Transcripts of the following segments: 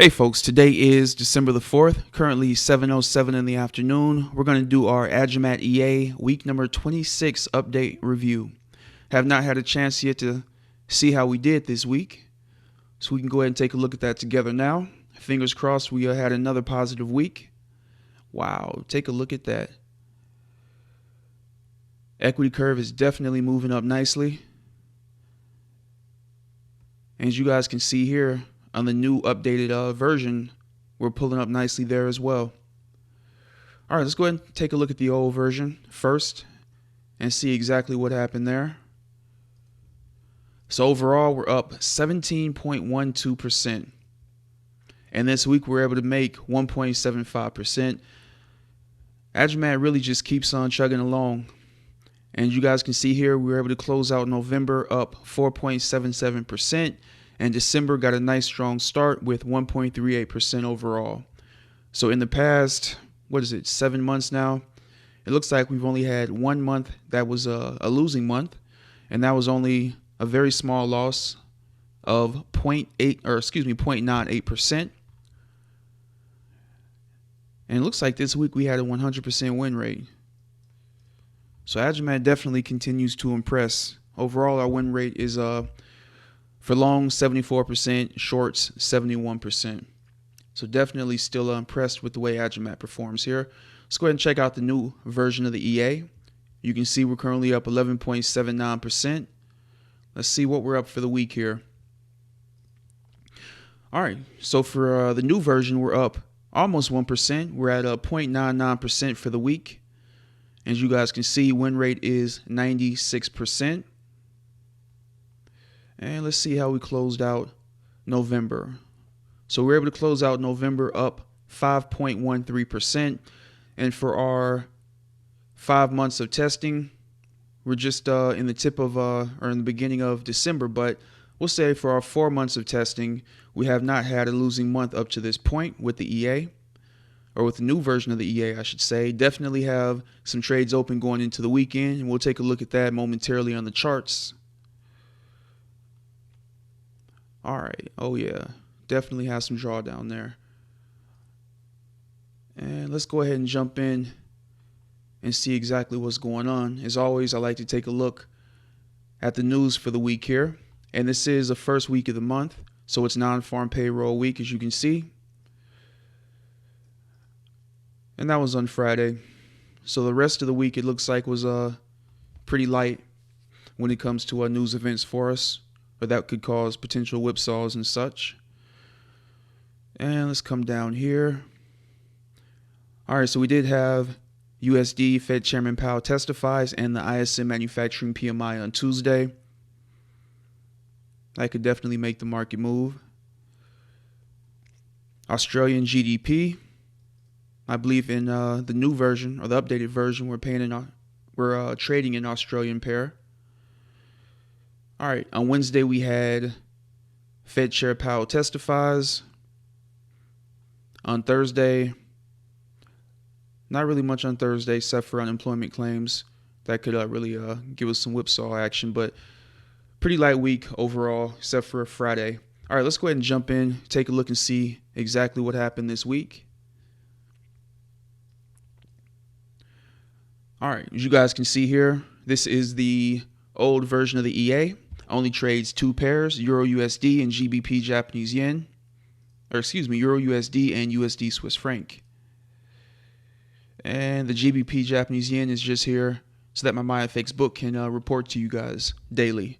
Hey folks, today is December the 4th, currently 7:07 in the afternoon. We're going to do our Agimat EA week number 26 update review. Have not had a chance yet to see how we did this week, so we can go ahead and take a look at that together now. Fingers crossed we had another positive week. Wow, take a look at that. Equity curve is definitely moving up nicely. And as you guys can see here, on the new updated version, we're pulling up nicely there as well. All right, let's go ahead and take a look at the old version first and see exactly what happened there. So overall, we're up 17.12%. And this week, we're able to make 1.75%. Agimat really just keeps on chugging along. And you guys can see here, we were able to close out November up 4.77%. And December got a nice strong start with 1.38% overall. So in the past, 7 months now, it looks like we've only had 1 month that was a losing month, and that was only a very small loss of 0.98%. And it looks like this week we had a 100% win rate. So Agimat definitely continues to impress. Overall, our win rate is for longs, 74%, shorts, 71%. So definitely still impressed with the way Agimat performs here. Let's go ahead and check out the new version of the EA. You can see we're currently up 11.79%. Let's see what we're up for the week here. All right, so for the new version, we're up almost 1%. We're at 0.99% for the week. As you guys can see, win rate is 96%. And let's see how we closed out November. So we're able to close out November up 5.13%. And for our 5 months of testing, we're just in the beginning of December. But we'll say for our 4 months of testing, we have not had a losing month up to this point with the EA, or with the new version of the EA, I should say. Definitely have some trades open going into the weekend, and we'll take a look at that momentarily on the charts. All right. Oh, yeah. Definitely has some drawdown there. And let's go ahead and jump in and see exactly what's going on. As always, I like to take a look at the news for the week here. And this is the first week of the month, so it's non-farm payroll week, as you can see. And that was on Friday. So the rest of the week, it looks like, was pretty light when it comes to news events for us, or that could cause potential whipsaws and such. And let's come down here. All right, so we did have USD Fed Chairman Powell testifies and the ISM manufacturing PMI on Tuesday. That could definitely make the market move. Australian GDP. I believe in the new version, or the updated version, we're trading in Australian pair. All right, on Wednesday we had Fed Chair Powell testifies. On Thursday, not really much on Thursday except for unemployment claims. That could really give us some whipsaw action, but pretty light week overall except for Friday. All right, let's go ahead and jump in, take a look and see exactly what happened this week. All right, as you guys can see here, this is the old version of the EA. Only trades 2 pairs, Euro USD and GBP Japanese Yen. Euro USD and USD Swiss franc. And the GBP Japanese Yen is just here so that my MyFX book can report to you guys daily.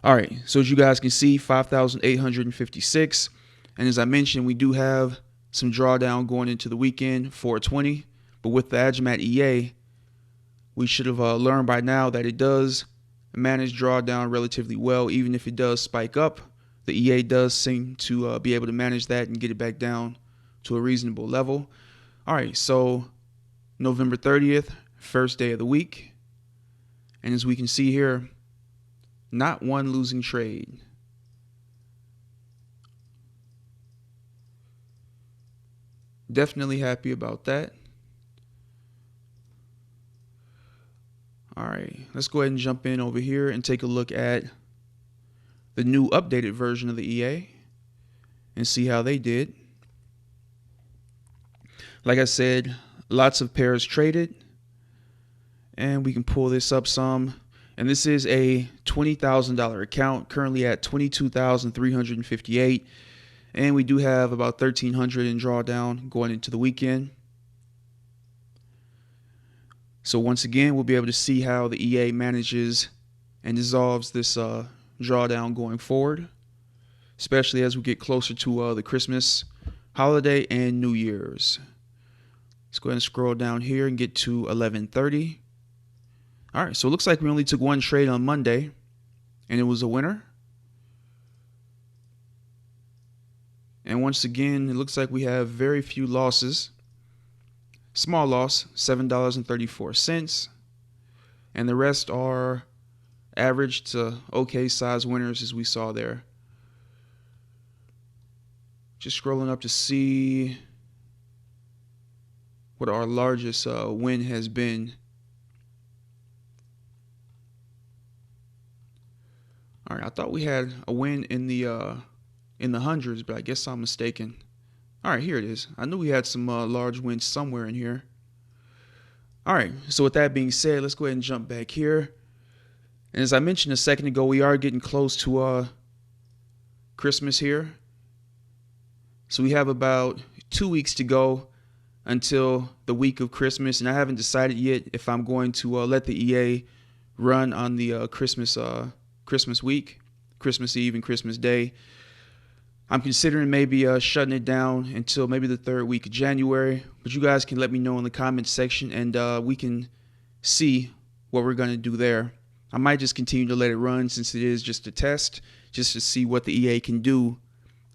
All right, so as you guys can see, 5,856. And as I mentioned, we do have some drawdown going into the weekend, 420. But with the Agimat EA, we should have learned by now that it does manage drawdown relatively well. Even if it does spike up, the EA does seem to be able to manage that and get it back down to a reasonable level. All right, so November 30th, first day of the week. And as we can see here, not one losing trade. Definitely happy about that. All right, let's go ahead and jump in over here and take a look at the new updated version of the EA. and see how they did. Like I said, lots of pairs traded. And we can pull this up some. And this is a $20,000 account, currently at $22,358. And we do have about $1,300 in drawdown going into the weekend. So once again, we'll be able to see how the EA manages and dissolves this drawdown going forward, especially as we get closer to the Christmas holiday and New Year's. Let's go ahead and scroll down here and get to 11:30. All right, so it looks like we only took one trade on Monday, and it was a winner. And once again, it looks like we have very few losses. Small loss, $7.34. And the rest are average to okay size winners, as we saw there. Just scrolling up to see what our largest win has been. All right, I thought we had a win in the hundreds, but I guess I'm mistaken. All right, here it is. I knew we had some large wins somewhere in here. All right, so with that being said, let's go ahead and jump back here. And as I mentioned a second ago, we are getting close to Christmas here. So we have about 2 weeks to go until the week of Christmas, and I haven't decided yet if I'm going to let the EA run on the Christmas week, Christmas Eve and Christmas Day. I'm considering maybe shutting it down until maybe the third week of January, but you guys can let me know in the comments section, and we can see what we're going to do there. I might just continue to let it run since it is just a test, just to see what the EA can do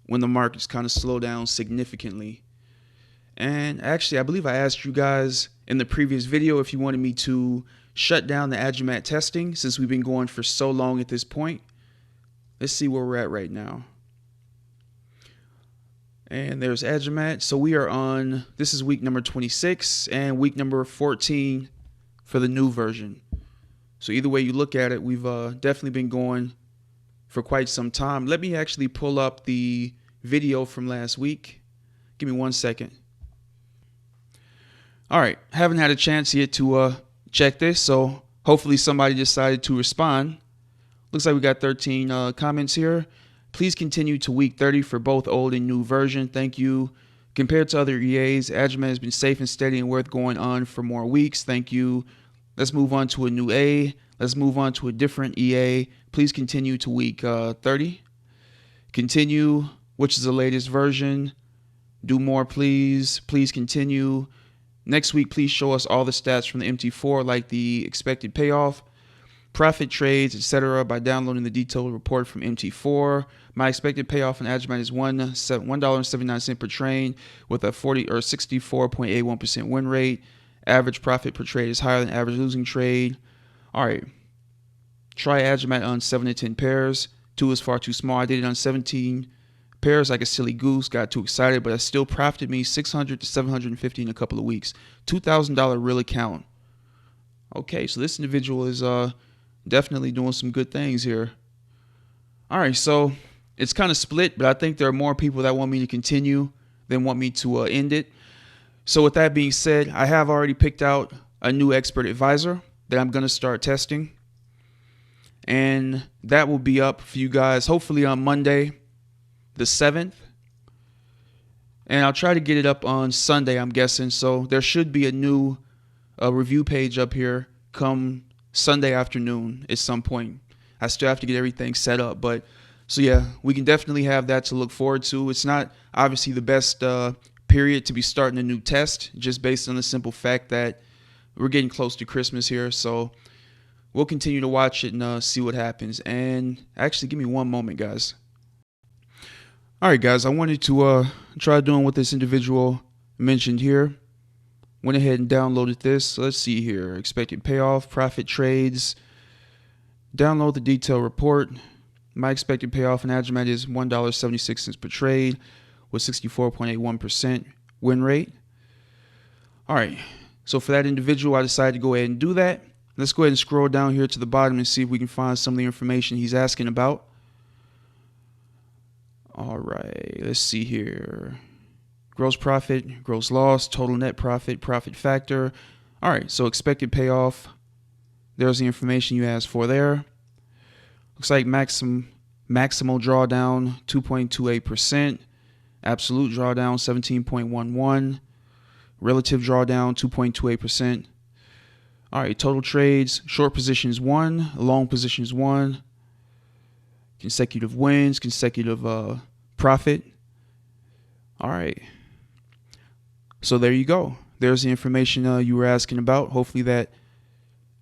when the markets kind of slow down significantly. And actually, I believe I asked you guys in the previous video if you wanted me to shut down the Agimat testing since we've been going for so long at this point. Let's see where we're at right now. And there's Agimat. So we are on, this is week number 26 and week number 14 for the new version. So either way you look at it, we've definitely been going for quite some time. Let me actually pull up the video from last week. Give me 1 second. All right, haven't had a chance yet to check this, so hopefully somebody decided to respond. Looks like we got 13 comments here. Please continue to week 30 for both old and new version. Thank you. Compared to other EAs, Agimat has been safe and steady and worth going on for more weeks. Thank you. Let's move on to a new A. Let's move on to a different EA. Please continue to week 30. Continue, which is the latest version. Do more, please. Please continue. Next week, please show us all the stats from the MT4, like the expected payoff, profit trades, etc., by downloading the detailed report from MT4. My expected payoff in Agimat is $1.79 per trade with a 64.81% win rate. Average profit per trade is higher than average losing trade. All right. Try Agimat on 7 to 10 pairs. 2 is far too small. I did it on 17 pairs like a silly goose. Got too excited, but it still profited me $600 to $750 in a couple of weeks. $2,000 real account. Okay, so this individual is definitely doing some good things here. All right, so it's kind of split, but I think there are more people that want me to continue than want me to end it. So with that being said, I have already picked out a new expert advisor that I'm going to start testing. And that will be up for you guys hopefully on Monday, the 7th. And I'll try to get it up on Sunday, I'm guessing. So there should be a new review page up here come Sunday afternoon at some point. I still have to get everything set up. But so yeah, we can definitely have that to look forward to. It's not obviously the best period to be starting a new test, just based on the simple fact that we're getting close to Christmas here. So we'll continue to watch it and see what happens. And actually, give me one moment, guys. All right, guys, I wanted to try doing what this individual mentioned here. Went ahead and downloaded this. So let's see here. Expected payoff, profit trades. Download the detailed report. My expected payoff in Agimat is $1.76 per trade with 64.81% win rate. All right. So for that individual, I decided to go ahead and do that. Let's go ahead and scroll down here to the bottom and see if we can find some of the information he's asking about. All right, let's see here. Gross profit, gross loss, total net profit, profit factor. All right, so expected payoff. There's the information you asked for there. Looks like maximal drawdown 2.28%, absolute drawdown 17.11, relative drawdown 2.28%. All right, total trades, short positions 1, long positions 1, consecutive wins, consecutive profit. All right. So there you go. There's the information you were asking about. Hopefully that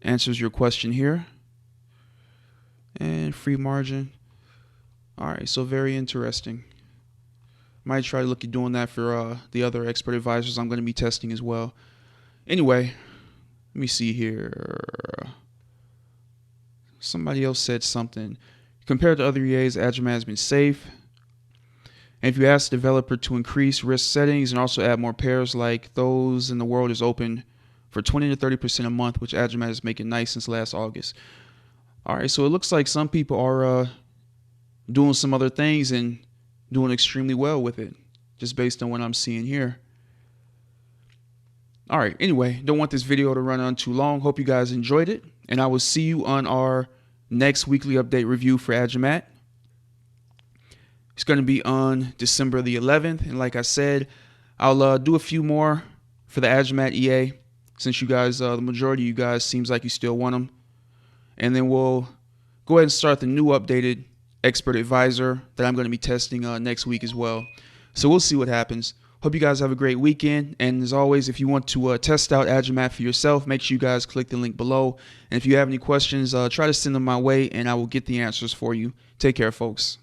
answers your question here. And free margin. All right, so very interesting. Might try to look at doing that for the other expert advisors I'm going to be testing as well. Anyway, let me see here. Somebody else said something. Compared to other EAs, Agimat has been safe. And if you ask the developer to increase risk settings and also add more pairs like those in the world is open for 20 to 30% a month, which Agimat is making nice since last August. All right, so it looks like some people are doing some other things and doing extremely well with it, just based on what I'm seeing here. All right, anyway, don't want this video to run on too long. Hope you guys enjoyed it, and I will see you on our next weekly update review for Agimat. It's going to be on December the 11th, and like I said, I'll do a few more for the Agimat EA, since you guys, the majority of you guys, seems like you still want them. And then we'll go ahead and start the new updated expert advisor that I'm going to be testing next week as well. So we'll see what happens. Hope you guys have a great weekend. And as always, if you want to test out Agimat for yourself, make sure you guys click the link below. And if you have any questions, try to send them my way and I will get the answers for you. Take care, folks.